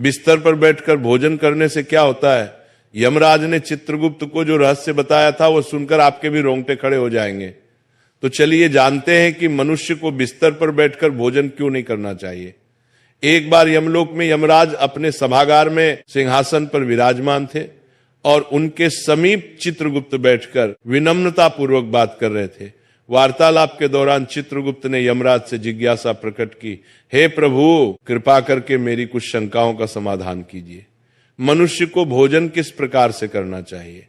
बिस्तर पर बैठकर भोजन करने से क्या होता है? यमराज ने चित्रगुप्त को जो रहस्य बताया था वो सुनकर आपके भी रोंगटे खड़े हो जाएंगे। तो चलिए जानते हैं कि मनुष्य को बिस्तर पर बैठकर भोजन क्यों नहीं करना चाहिए। एक बार यमलोक में यमराज अपने सभागार में सिंहासन पर विराजमान थे और उनके समीप चित्रगुप्त बैठकर विनम्रता पूर्वक बात कर रहे थे। वार्तालाप के दौरान चित्रगुप्त ने यमराज से जिज्ञासा प्रकट की, हे प्रभु, कृपा करके मेरी कुछ शंकाओं का समाधान कीजिए। मनुष्य को भोजन किस प्रकार से करना चाहिए?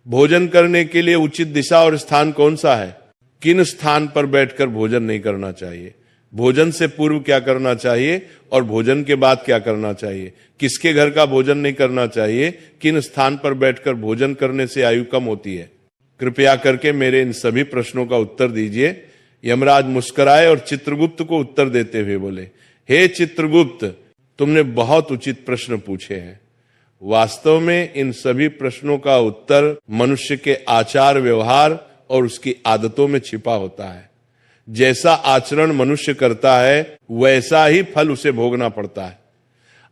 भोजन करने के लिए उचित दिशा और स्थान कौन सा है? किन स्थान पर बैठकर भोजन नहीं करना चाहिए? भोजन से पूर्व क्या करना चाहिए और भोजन के बाद क्या करना चाहिए? किसके घर का भोजन नहीं करना चाहिए? किन स्थान पर बैठकर भोजन करने से आयु कम होती है? कृपया करके मेरे इन सभी प्रश्नों का उत्तर दीजिए। यमराज मुस्कुराए और चित्रगुप्त को उत्तर देते हुए बोले, हे चित्रगुप्त, तुमने बहुत उचित प्रश्न पूछे हैं। वास्तव में इन सभी प्रश्नों का उत्तर मनुष्य के आचार व्यवहार और उसकी आदतों में छिपा होता है। जैसा आचरण मनुष्य करता है वैसा ही फल उसे भोगना पड़ता है।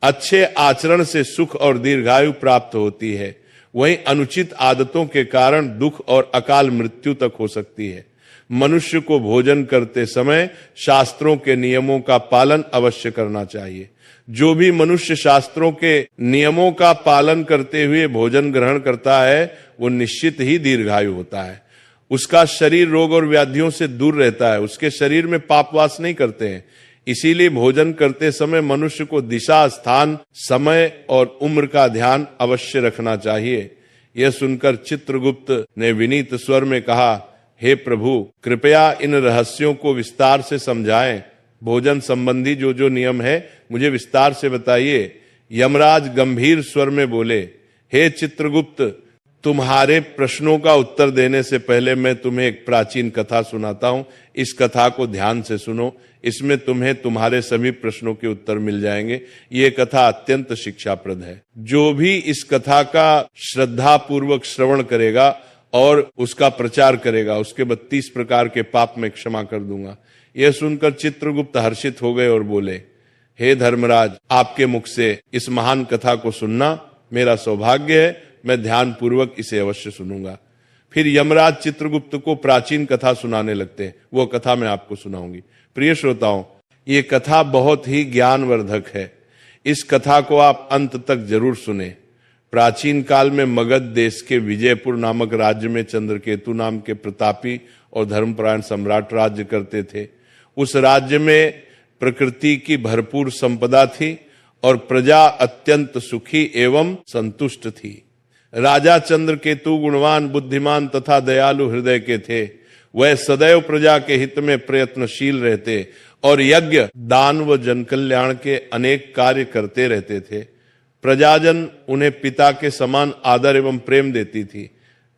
अच्छे आचरण से सुख और दीर्घायु प्राप्त होती है, वहीं अनुचित आदतों के कारण दुख और अकाल मृत्यु तक हो सकती है। मनुष्य को भोजन करते समय शास्त्रों के नियमों का पालन अवश्य करना चाहिए। जो भी मनुष्य शास्त्रों के नियमों का पालन करते हुए भोजन ग्रहण करता है वो निश्चित ही दीर्घायु होता है। उसका शरीर रोग और व्याधियों से दूर रहता है, उसके शरीर में पाप वास नहीं करते हैं। इसीलिए भोजन करते समय मनुष्य को दिशा, स्थान, समय और उम्र का ध्यान अवश्य रखना चाहिए। यह सुनकर चित्रगुप्त ने विनीत स्वर में कहा, हे प्रभु, कृपया इन रहस्यों को विस्तार से समझाएं। भोजन संबंधी जो जो नियम है मुझे विस्तार से बताइए। यमराज गंभीर स्वर में बोले, हे चित्रगुप्त, तुम्हारे प्रश्नों का उत्तर देने से पहले मैं तुम्हें एक प्राचीन कथा सुनाता हूं। इस कथा को ध्यान से सुनो, इसमें तुम्हें तुम्हारे सभी प्रश्नों के उत्तर मिल जाएंगे। ये कथा अत्यंत शिक्षाप्रद है। जो भी इस कथा का श्रद्धा पूर्वक श्रवण करेगा और उसका प्रचार करेगा, उसके 32 प्रकार के पाप मैं क्षमा कर दूंगा। यह सुनकर चित्रगुप्त हर्षित हो गए और बोले, हे धर्मराज, आपके मुख से इस महान कथा को सुनना मेरा सौभाग्य है। मैं ध्यान पूर्वक इसे अवश्य सुनूंगा। फिर यमराज चित्रगुप्त को प्राचीन कथा सुनाने लगते हैं। वो कथा मैं आपको सुनाऊंगी। प्रिय श्रोताओं, ये कथा बहुत ही ज्ञानवर्धक है। इस कथा को आप अंत तक जरूर सुने। प्राचीन काल में मगध देश के विजयपुर नामक राज्य में चंद्रकेतु नाम के प्रतापी और धर्मपरायण सम्राट राज्य करते थे। उस राज्य में प्रकृति की भरपूर संपदा थी और प्रजा अत्यंत सुखी एवं संतुष्ट थी। राजा चंद्रकेतु गुणवान, बुद्धिमान तथा दयालु हृदय के थे। वह सदैव प्रजा के हित में प्रयत्नशील रहते और यज्ञ, दान व जनकल्याण के अनेक कार्य करते रहते थे। प्रजाजन उन्हें पिता के समान आदर एवं प्रेम देती थी।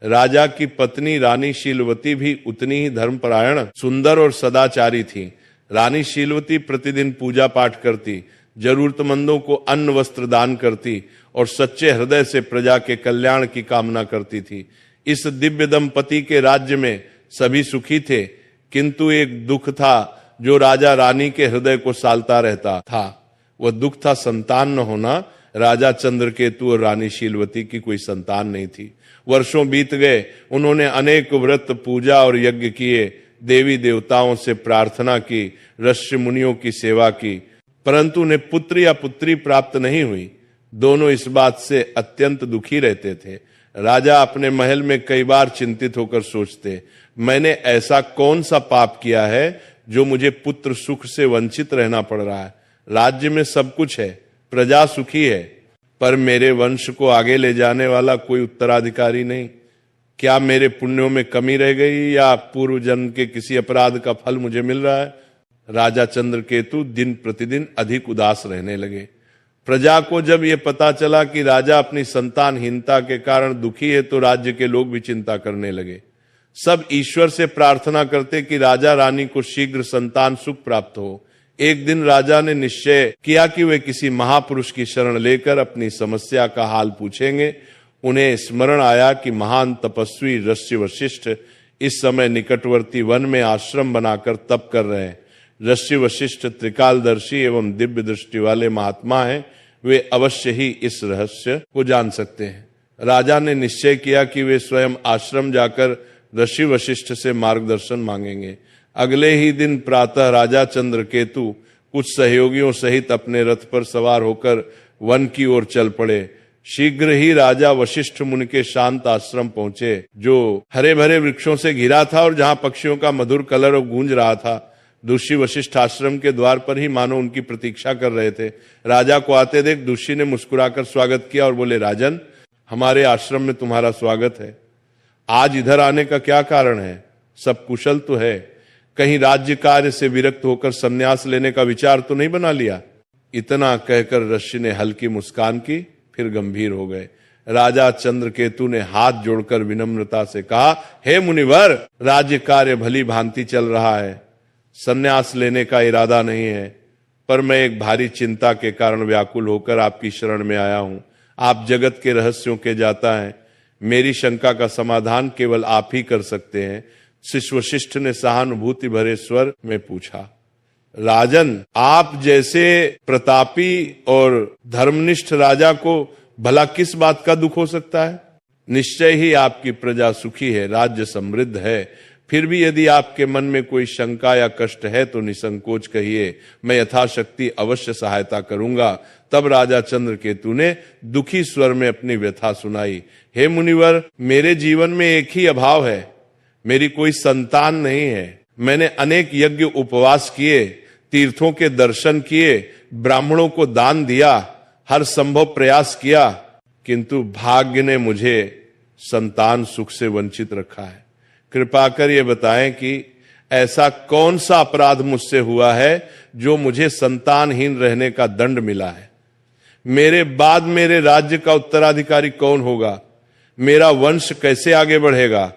राजा की पत्नी रानी शीलवती भी उतनी ही धर्मपरायण, सुंदर और सदाचारी थी। रानी शीलवती प्रतिदिन पूजा पाठ करती, जरूरतमंदों को अन्न वस्त्र दान करती और सच्चे हृदय से प्रजा के कल्याण की कामना करती थी। इस दिव्य दंपति के राज्य में सभी सुखी थे, किंतु एक दुख था जो राजा रानी के हृदय को सालता रहता था। वह दुख था संतान न होना। राजा चंद्रकेतु और रानी शीलवती की कोई संतान नहीं थी। वर्षों बीत गए, उन्होंने अनेक व्रत, पूजा और यज्ञ किए, देवी देवताओं से प्रार्थना की, ऋषि मुनियों की सेवा की, परंतु उन्हें पुत्र या पुत्री प्राप्त नहीं हुई। दोनों इस बात से अत्यंत दुखी रहते थे। राजा अपने महल में कई बार चिंतित होकर सोचते, मैंने ऐसा कौन सा पाप किया है जो मुझे पुत्र सुख से वंचित रहना पड़ रहा है। राज्य में सब कुछ है, प्रजा सुखी है, पर मेरे वंश को आगे ले जाने वाला कोई उत्तराधिकारी नहीं। क्या मेरे पुण्यों में कमी रह गई या पूर्व जन्म के किसी अपराध का फल मुझे मिल रहा है? राजा चंद्रकेतु दिन प्रतिदिन अधिक उदास रहने लगे। प्रजा को जब ये पता चला कि राजा अपनी संतानहीनता के कारण दुखी है तो राज्य के लोग भी चिंता करने लगे। सब ईश्वर से प्रार्थना करते कि राजा रानी को शीघ्र संतान सुख प्राप्त हो। एक दिन राजा ने निश्चय किया कि वे किसी महापुरुष की शरण लेकर अपनी समस्या का हाल पूछेंगे। उन्हें स्मरण आया कि महान तपस्वी ऋषि वशिष्ठ इस समय निकटवर्ती वन में आश्रम बनाकर तप कर रहे हैं। ऋषि वशिष्ठ त्रिकालदर्शी एवं दिव्य दृष्टि वाले महात्मा हैं। वे अवश्य ही इस रहस्य को जान सकते हैं। राजा ने निश्चय किया कि वे स्वयं आश्रम जाकर ऋषि वशिष्ठ से मार्गदर्शन मांगेंगे। अगले ही दिन प्रातः राजा चंद्रकेतु कुछ सहयोगियों सहित अपने रथ पर सवार होकर वन की ओर चल पड़े। शीघ्र ही राजा वशिष्ठ मुनि के शांत आश्रम पहुंचे, जो हरे भरे वृक्षों से घिरा था और जहां पक्षियों का मधुर कलरव गूंज रहा था। ऋषि वशिष्ठ आश्रम के द्वार पर ही मानो उनकी प्रतीक्षा कर रहे थे। राजा को आते देख ऋषि ने मुस्कुराकर स्वागत किया और बोले, राजन, हमारे आश्रम में तुम्हारा स्वागत है। आज इधर आने का क्या कारण है? सब कुशल तो है? कहीं राज्य कार्य से विरक्त होकर संन्यास लेने का विचार तो नहीं बना लिया? इतना कहकर ऋषि ने हल्की मुस्कान की, फिर गंभीर हो गए। राजा चंद्रकेतु ने हाथ जोड़कर विनम्रता से कहा, हे मुनिवर, राज्य कार्य भली भांति चल रहा है, संन्यास लेने का इरादा नहीं है, पर मैं एक भारी चिंता के कारण व्याकुल होकर आपकी शरण में आया हूं। आप जगत के रहस्यों के जाता है, मेरी शंका का समाधान केवल आप ही कर सकते हैं। शिष्य वशिष्ठ ने सहानुभूति भरे स्वर में पूछा, राजन, आप जैसे प्रतापी और धर्मनिष्ठ राजा को भला किस बात का दुख हो सकता है? निश्चय ही आपकी प्रजा सुखी है, राज्य समृद्ध है। फिर भी यदि आपके मन में कोई शंका या कष्ट है तो निसंकोच कहिए, मैं यथाशक्ति अवश्य सहायता करूंगा। तब राजा चंद्रकेतु ने दुखी स्वर में अपनी व्यथा सुनाई। हे मुनिवर, मेरे जीवन में एक ही अभाव है, मेरी कोई संतान नहीं है। मैंने अनेक यज्ञ उपवास किए, तीर्थों के दर्शन किए, ब्राह्मणों को दान दिया, हर संभव प्रयास किया, किंतु भाग्य ने मुझे संतान सुख से वंचित रखा है। कृपा कर ये बताएं कि ऐसा कौन सा अपराध मुझसे हुआ है जो मुझे संतानहीन रहने का दंड मिला है? मेरे बाद मेरे राज्य का उत्तराधिकारी कौन होगा? मेरा वंश कैसे आगे बढ़ेगा?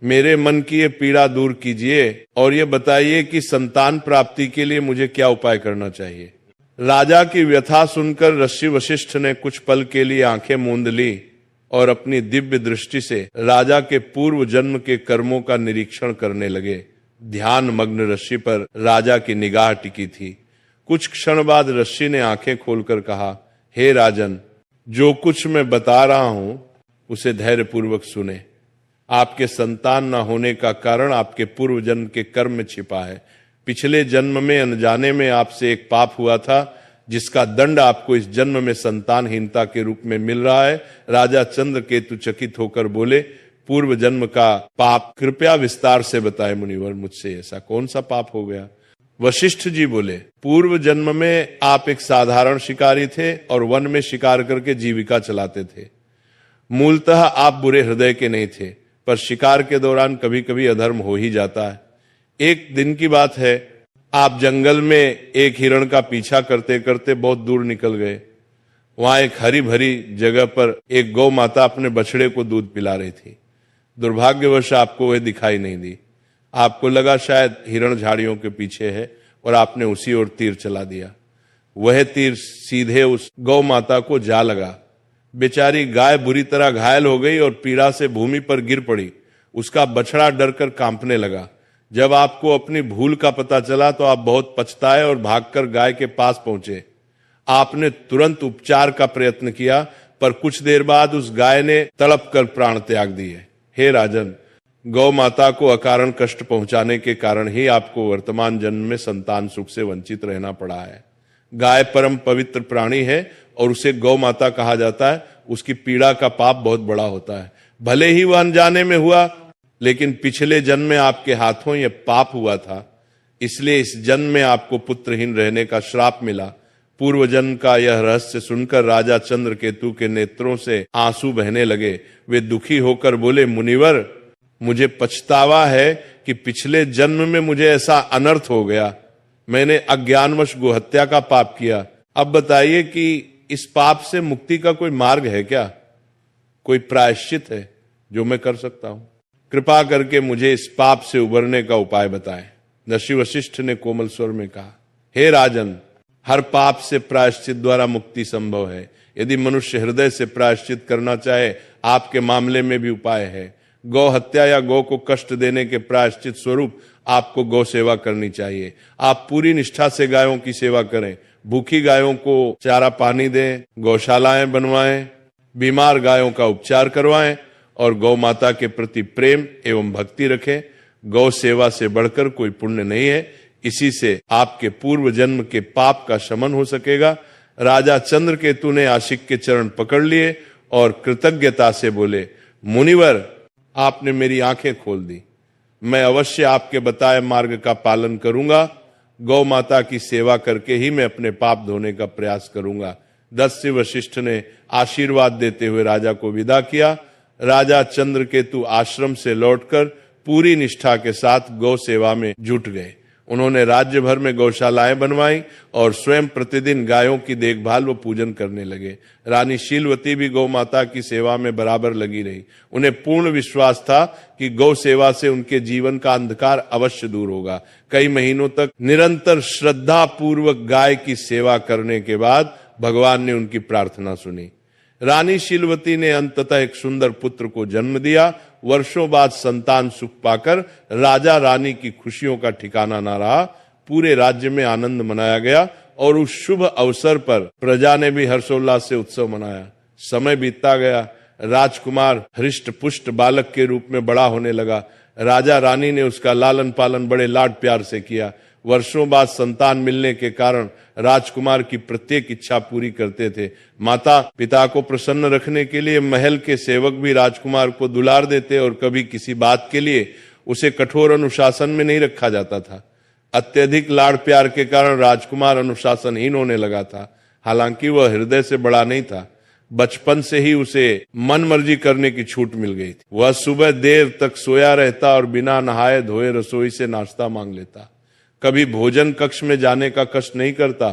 मेरे मन की ये पीड़ा दूर कीजिए और ये बताइए कि संतान प्राप्ति के लिए मुझे क्या उपाय करना चाहिए। राजा की व्यथा सुनकर ऋषि वशिष्ठ ने कुछ पल के लिए आंखें मूंद ली और अपनी दिव्य दृष्टि से राजा के पूर्व जन्म के कर्मों का निरीक्षण करने लगे। ध्यान मग्न ऋषि पर राजा की निगाह टिकी थी। कुछ क्षण बाद ऋषि ने आंखें खोलकर कहा, हे राजन, जो कुछ मैं बता रहा हूं उसे धैर्यपूर्वक सुने। आपके संतान न होने का कारण आपके पूर्व जन्म के कर्म में छिपा है। पिछले जन्म में अनजाने में आपसे एक पाप हुआ था, जिसका दंड आपको इस जन्म में संतानहीनता के रूप में मिल रहा है। राजा चंद्रकेतु चकित होकर बोले, पूर्व जन्म का पाप कृपया विस्तार से बताए मुनिवर, मुझसे ऐसा कौन सा पाप हो गया? वशिष्ठ जी बोले, पूर्व जन्म में आप एक साधारण शिकारी थे और वन में शिकार करके जीविका चलाते थे। मूलतः आप बुरे हृदय के नहीं थे, पर शिकार के दौरान कभी कभी अधर्म हो ही जाता है। एक दिन की बात है, आप जंगल में एक हिरण का पीछा करते करते बहुत दूर निकल गए। वहां एक हरी भरी जगह पर एक गौ माता अपने बछड़े को दूध पिला रही थी। दुर्भाग्यवश आपको वह दिखाई नहीं दी। आपको लगा शायद हिरण झाड़ियों के पीछे है और आपने उसी ओर तीर चला दिया। वह तीर सीधे उस गौ माता को जा लगा। बेचारी गाय बुरी तरह घायल हो गई और पीड़ा से भूमि पर गिर पड़ी। उसका बछड़ा डरकर कांपने लगा। जब आपको अपनी भूल का पता चला तो आप बहुत पछताए और भागकर गाय के पास पहुंचे। आपने तुरंत उपचार का प्रयत्न किया, पर कुछ देर बाद उस गाय ने तड़प कर प्राण त्याग दिए। हे राजन, गौ माता को अकारण कष्ट पहुंचाने के कारण ही आपको वर्तमान जन्म में संतान सुख से वंचित रहना पड़ा है। गाय परम पवित्र प्राणी है और उसे गौ माता कहा जाता है। उसकी पीड़ा का पाप बहुत बड़ा होता है। भले ही वह अनजाने में हुआ, लेकिन पिछले जन्म में आपके हाथों यह पाप हुआ था, इसलिए इस जन्म में आपको पुत्रहीन रहने का श्राप मिला। पूर्व जन्म का यह रहस्य सुनकर राजा चंद्रकेतु के नेत्रों से आंसू बहने लगे। वे दुखी होकर बोले, मुनिवर, मुझे पछतावा है कि पिछले जन्म में मुझे ऐसा अनर्थ हो गया। मैंने अज्ञानवश गोहत्या का पाप किया। अब बताइए कि इस पाप से मुक्ति का कोई मार्ग है क्या? कोई प्रायश्चित है जो मैं कर सकता हूं? कृपा करके मुझे इस पाप से उबरने का उपाय बताएं। ऋषि वशिष्ठ ने कोमल स्वर में कहा, हे राजन, हर पाप से प्रायश्चित द्वारा मुक्ति संभव है। यदि मनुष्य हृदय से प्रायश्चित करना चाहे, आपके मामले में भी उपाय है। गौ हत्या या गौ को कष्ट देने के प्रायश्चित स्वरूप आपको गौ सेवा करनी चाहिए। आप पूरी निष्ठा से गायों की सेवा करें, भूखी गायों को चारा पानी दें, गौशालाएं बनवाएं, बीमार गायों का उपचार करवाएं और गौ माता के प्रति प्रेम एवं भक्ति रखें। गौ सेवा से बढ़कर कोई पुण्य नहीं है। इसी से आपके पूर्व जन्म के पाप का शमन हो सकेगा। राजा चंद्रकेतु ने आशिक के चरण पकड़ लिए और कृतज्ञता से बोले, मुनिवर, आपने मेरी आंखें खोल दी। मैं अवश्य आपके बताए मार्ग का पालन करूंगा। गौ माता की सेवा करके ही मैं अपने पाप धोने का प्रयास करूंगा। दस्य वशिष्ठ ने आशीर्वाद देते हुए राजा को विदा किया। राजा चंद्रकेतु आश्रम से लौटकर पूरी निष्ठा के साथ गौ सेवा में जुट गए। उन्होंने राज्य भर में गौशालाएं बनवाई और स्वयं प्रतिदिन गायों की देखभाल व पूजन करने लगे। रानी शीलवती भी गौ माता की सेवा में बराबर लगी रही। उन्हें पूर्ण विश्वास था कि गौ सेवा से उनके जीवन का अंधकार अवश्य दूर होगा। कई महीनों तक निरंतर श्रद्धा पूर्वक गाय की सेवा करने के बाद भगवान ने उनकी प्रार्थना सुनी। रानी शीलवती ने अंततः एक सुंदर पुत्र को जन्म दिया। वर्षों बाद संतान सुख पाकर राजा रानी की खुशियों का ठिकाना न रहा। पूरे राज्य में आनंद मनाया गया और उस शुभ अवसर पर प्रजा ने भी हर्षोल्लास से उत्सव मनाया। समय बीतता गया। राजकुमार हृष्ट पुष्ट बालक के रूप में बड़ा होने लगा। राजा रानी ने उसका लालन पालन बड़े लाड प्यार से किया। वर्षों बाद संतान मिलने के कारण राजकुमार की प्रत्येक इच्छा पूरी करते थे। माता पिता को प्रसन्न रखने के लिए महल के सेवक भी राजकुमार को दुलार देते और कभी किसी बात के लिए उसे कठोर अनुशासन में नहीं रखा जाता था। अत्यधिक लाड़ प्यार के कारण राजकुमार अनुशासनहीन होने लगा था। हालांकि वह हृदय से बड़ा नहीं था। बचपन से ही उसे मन मर्जी करने की छूट मिल गई थी। वह सुबह देर तक सोया रहता और बिना नहाए धोए रसोई से नाश्ता मांग लेता। कभी भोजन कक्ष में जाने का कष्ट नहीं करता,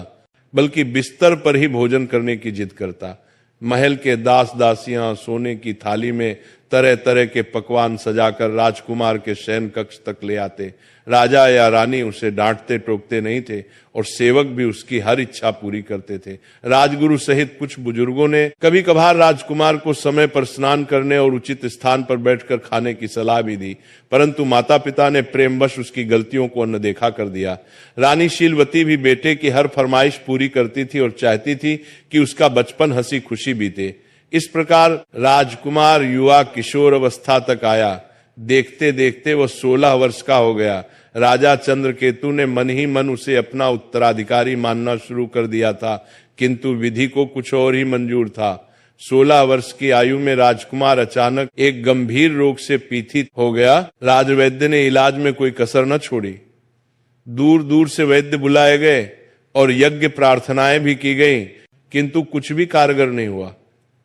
बल्कि बिस्तर पर ही भोजन करने की जिद करता। महल के दास दासियां सोने की थाली में तरह तरह के पकवान सजाकर राजकुमार के शयन कक्ष तक ले आते। राजा या रानी उसे डांटते टोकते नहीं थे और सेवक भी उसकी हर इच्छा पूरी करते थे। राजगुरु सहित कुछ बुजुर्गों ने कभी कभार राजकुमार को समय पर स्नान करने और उचित स्थान पर बैठकर खाने की सलाह भी दी, परंतु माता पिता ने प्रेमवश उसकी गलतियों को अनदेखा कर दिया। रानी शीलवती भी बेटे की हर फरमाइश पूरी करती थी और चाहती थी कि उसका बचपन हंसी खुशी बीते। इस प्रकार राजकुमार युवा किशोर अवस्था तक आया। देखते देखते वह 16 वर्ष का हो गया। राजा चंद्रकेतु ने मन ही मन उसे अपना उत्तराधिकारी मानना शुरू कर दिया था, किंतु विधि को कुछ और ही मंजूर था। 16 वर्ष की आयु में राजकुमार अचानक एक गंभीर रोग से पीड़ित हो गया। राजवैद्य ने इलाज में कोई कसर न छोड़ी। दूर दूर से वैद्य बुलाए गए और यज्ञ प्रार्थनाएं भी की गईं, किंतु कुछ भी कारगर नहीं हुआ।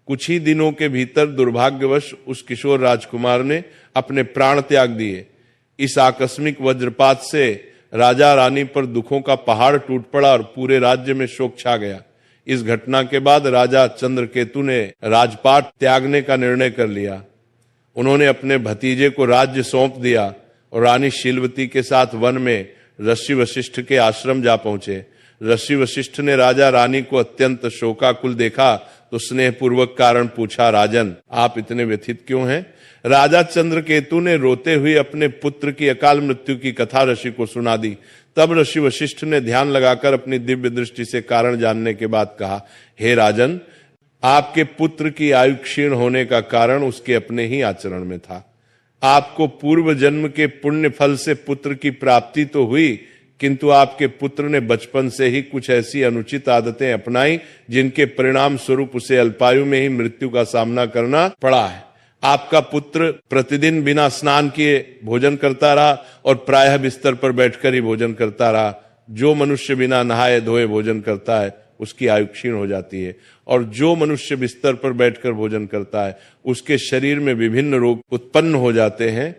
कुछ ही दिनों के भीतर दुर्भाग्यवश उस किशोर राजकुमार ने अपने प्राण त्याग दिए। इस आकस्मिक वज्रपात से राजा रानी पर दुखों का पहाड़ टूट पड़ा और पूरे राज्य में शोक छा गया। इस घटना के बाद राजा चंद्रकेतु ने राजपाट त्यागने का निर्णय कर लिया। उन्होंने अपने भतीजे को राज्य सौंप दिया और रानी शीलवती के साथ वन में ऋषि वशिष्ठ के आश्रम जा पहुंचे। ऋषि वशिष्ठ ने राजा रानी को अत्यंत शोकाकुल देखा तो स्नेहपूर्वक कारण पूछा, राजन, आप इतने व्यथित क्यों हैं? राजा चंद्रकेतु ने रोते हुए अपने पुत्र की अकाल मृत्यु की कथा ऋषि को सुना दी। तब ऋषि वशिष्ठ ने ध्यान लगाकर अपनी दिव्य दृष्टि से कारण जानने के बाद कहा, हे राजन, आपके पुत्र की आयु क्षीण होने का कारण उसके अपने ही आचरण में था। आपको पूर्व जन्म के पुण्य फल से पुत्र की प्राप्ति तो हुई, किंतु आपके पुत्र ने बचपन से ही कुछ ऐसी अनुचित आदतें अपनाई जिनके परिणाम स्वरूप उसे अल्पायु में ही मृत्यु का सामना करना पड़ा है। आपका पुत्र प्रतिदिन बिना स्नान किए भोजन करता रहा और प्रायः बिस्तर पर बैठकर ही भोजन करता रहा। जो मनुष्य बिना नहाए धोए भोजन करता है उसकी आयु क्षीण हो जाती है, और जो मनुष्य बिस्तर पर बैठकर भोजन करता है उसके शरीर में विभिन्न रोग उत्पन्न हो जाते हैं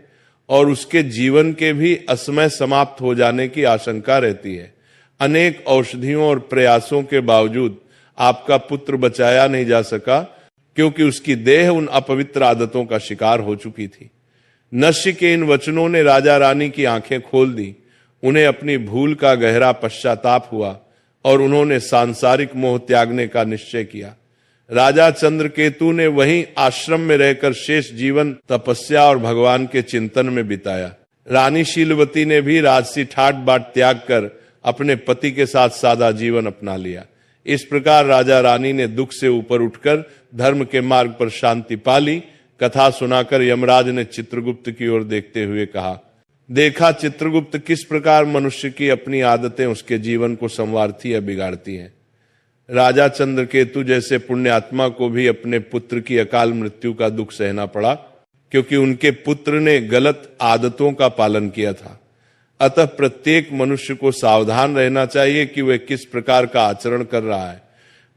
और उसके जीवन के भी असमय समाप्त हो जाने की आशंका रहती है। अनेक औषधियों और प्रयासों के बावजूद आपका पुत्र बचाया नहीं जा सका, क्योंकि उसकी देह उन अपवित्र आदतों का शिकार हो चुकी थी। नश्य के इन वचनों ने राजा रानी की आंखें खोल दी। उन्हें अपनी भूल का गहरा पश्चाताप हुआ और उन्होंने सांसारिक मोह त्यागने का निश्चय किया। राजा चंद्रकेतु ने वहीं आश्रम में रहकर शेष जीवन तपस्या और भगवान के चिंतन में बिताया। रानी शीलवती ने भी राजसी ठाट बाट त्याग कर अपने पति के साथ सादा जीवन अपना लिया। इस प्रकार राजा रानी ने दुख से ऊपर उठकर धर्म के मार्ग पर शांति पा ली। कथा सुनाकर यमराज ने चित्रगुप्त की ओर देखते हुए कहा, देखा चित्रगुप्त, किस प्रकार मनुष्य की अपनी आदतें उसके जीवन को संवारती या बिगाड़ती हैं। राजा चंद्रकेतु जैसे पुण्यात्मा को भी अपने पुत्र की अकाल मृत्यु का दुख सहना पड़ा, क्योंकि उनके पुत्र ने गलत आदतों का पालन किया था। अतः प्रत्येक मनुष्य को सावधान रहना चाहिए कि वह किस प्रकार का आचरण कर रहा है।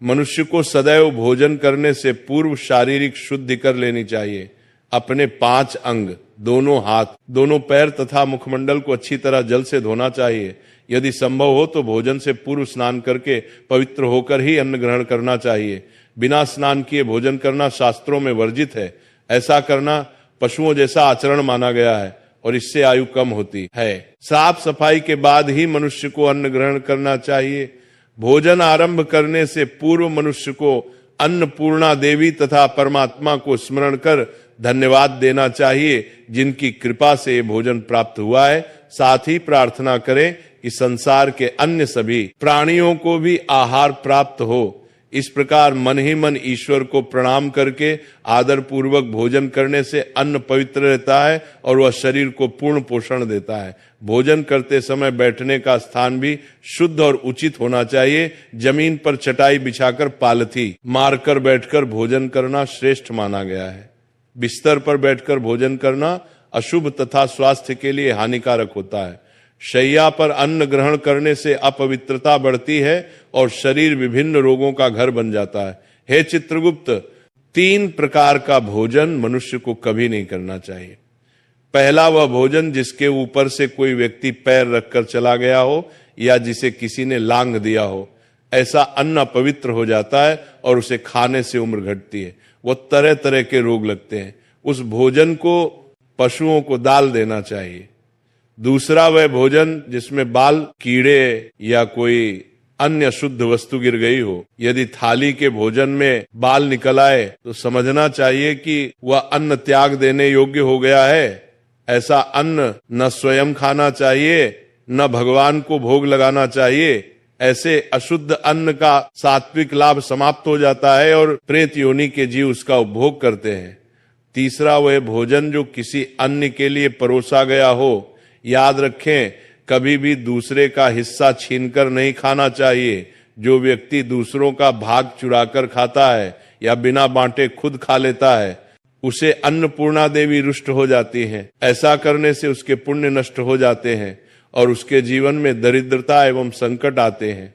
मनुष्य को सदैव भोजन करने से पूर्व शारीरिक शुद्धि कर लेनी चाहिए। अपने 5 अंग, दोनों हाथ, दोनों पैर तथा मुखमंडल को अच्छी तरह जल से धोना चाहिए। यदि संभव हो तो भोजन से पूर्व स्नान करके पवित्र होकर ही अन्न ग्रहण करना चाहिए। बिना स्नान किए भोजन करना शास्त्रों में वर्जित है। ऐसा करना पशुओं जैसा आचरण माना गया है और इससे आयु कम होती है। साफ सफाई के बाद ही मनुष्य को अन्न ग्रहण करना चाहिए। भोजन आरंभ करने से पूर्व मनुष्य को अन्नपूर्णा देवी तथा परमात्मा को स्मरण कर धन्यवाद देना चाहिए, जिनकी कृपा से भोजन प्राप्त हुआ है। साथ ही प्रार्थना करें कि संसार के अन्य सभी प्राणियों को भी आहार प्राप्त हो। इस प्रकार मन ही मन ईश्वर को प्रणाम करके आदर पूर्वक भोजन करने से अन्न पवित्र रहता है और वह शरीर को पूर्ण पोषण देता है। भोजन करते समय बैठने का स्थान भी शुद्ध और उचित होना चाहिए। जमीन पर चटाई बिछाकर पालथी मारकर बैठकर भोजन करना श्रेष्ठ माना गया है। बिस्तर पर बैठकर भोजन करना अशुभ तथा स्वास्थ्य के लिए हानिकारक होता है। शैया पर अन्न ग्रहण करने से अपवित्रता बढ़ती है और शरीर विभिन्न रोगों का घर बन जाता है। हे चित्रगुप्त, 3 प्रकार का भोजन मनुष्य को कभी नहीं करना चाहिए। पहला वह भोजन जिसके ऊपर से कोई व्यक्ति पैर रखकर चला गया हो या जिसे किसी ने लांघ दिया हो। ऐसा अन्न अपवित्र हो जाता है और उसे खाने से उम्र घटती है। वो तरह तरह के रोग लगते हैं। उस भोजन को पशुओं को डाल देना चाहिए। दूसरा वह भोजन जिसमें बाल, कीड़े या कोई अन्य शुद्ध वस्तु गिर गई हो। यदि थाली के भोजन में बाल निकल आए तो समझना चाहिए कि वह अन्न त्याग देने योग्य हो गया है। ऐसा अन्न न स्वयं खाना चाहिए, न भगवान को भोग लगाना चाहिए। ऐसे अशुद्ध अन्न का सात्विक लाभ समाप्त हो जाता है और प्रेत योनि के जीव उसका उपभोग करते हैं। तीसरा वह भोजन जो किसी अन्य के लिए परोसा गया हो। याद रखें, कभी भी दूसरे का हिस्सा छीनकर नहीं खाना चाहिए। जो व्यक्ति दूसरों का भाग चुराकर खाता है या बिना बांटे खुद खा लेता है, उसे अन्नपूर्णा देवी रुष्ट हो जाती है। ऐसा करने से उसके पुण्य नष्ट हो जाते हैं और उसके जीवन में दरिद्रता एवं संकट आते हैं।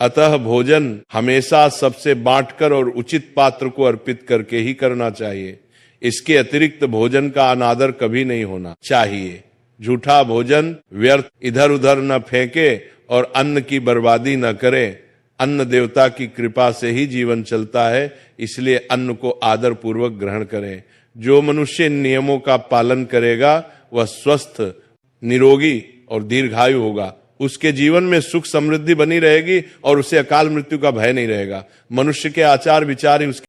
अतः भोजन हमेशा सबसे बांटकर और उचित पात्र को अर्पित करके ही करना चाहिए। इसके अतिरिक्त भोजन का अनादर कभी नहीं होना चाहिए। झूठा भोजन व्यर्थ इधर उधर न फेंके और अन्न की बर्बादी न करें। अन्न देवता की कृपा से ही जीवन चलता है, इसलिए अन्न को आदर पूर्वक ग्रहण करें। जो मनुष्य नियमों का पालन करेगा वह स्वस्थ, निरोगी और दीर्घायु होगा। उसके जीवन में सुख समृद्धि बनी रहेगी और उसे अकाल मृत्यु का भय नहीं रहेगा। मनुष्य के आचार विचार ही उसके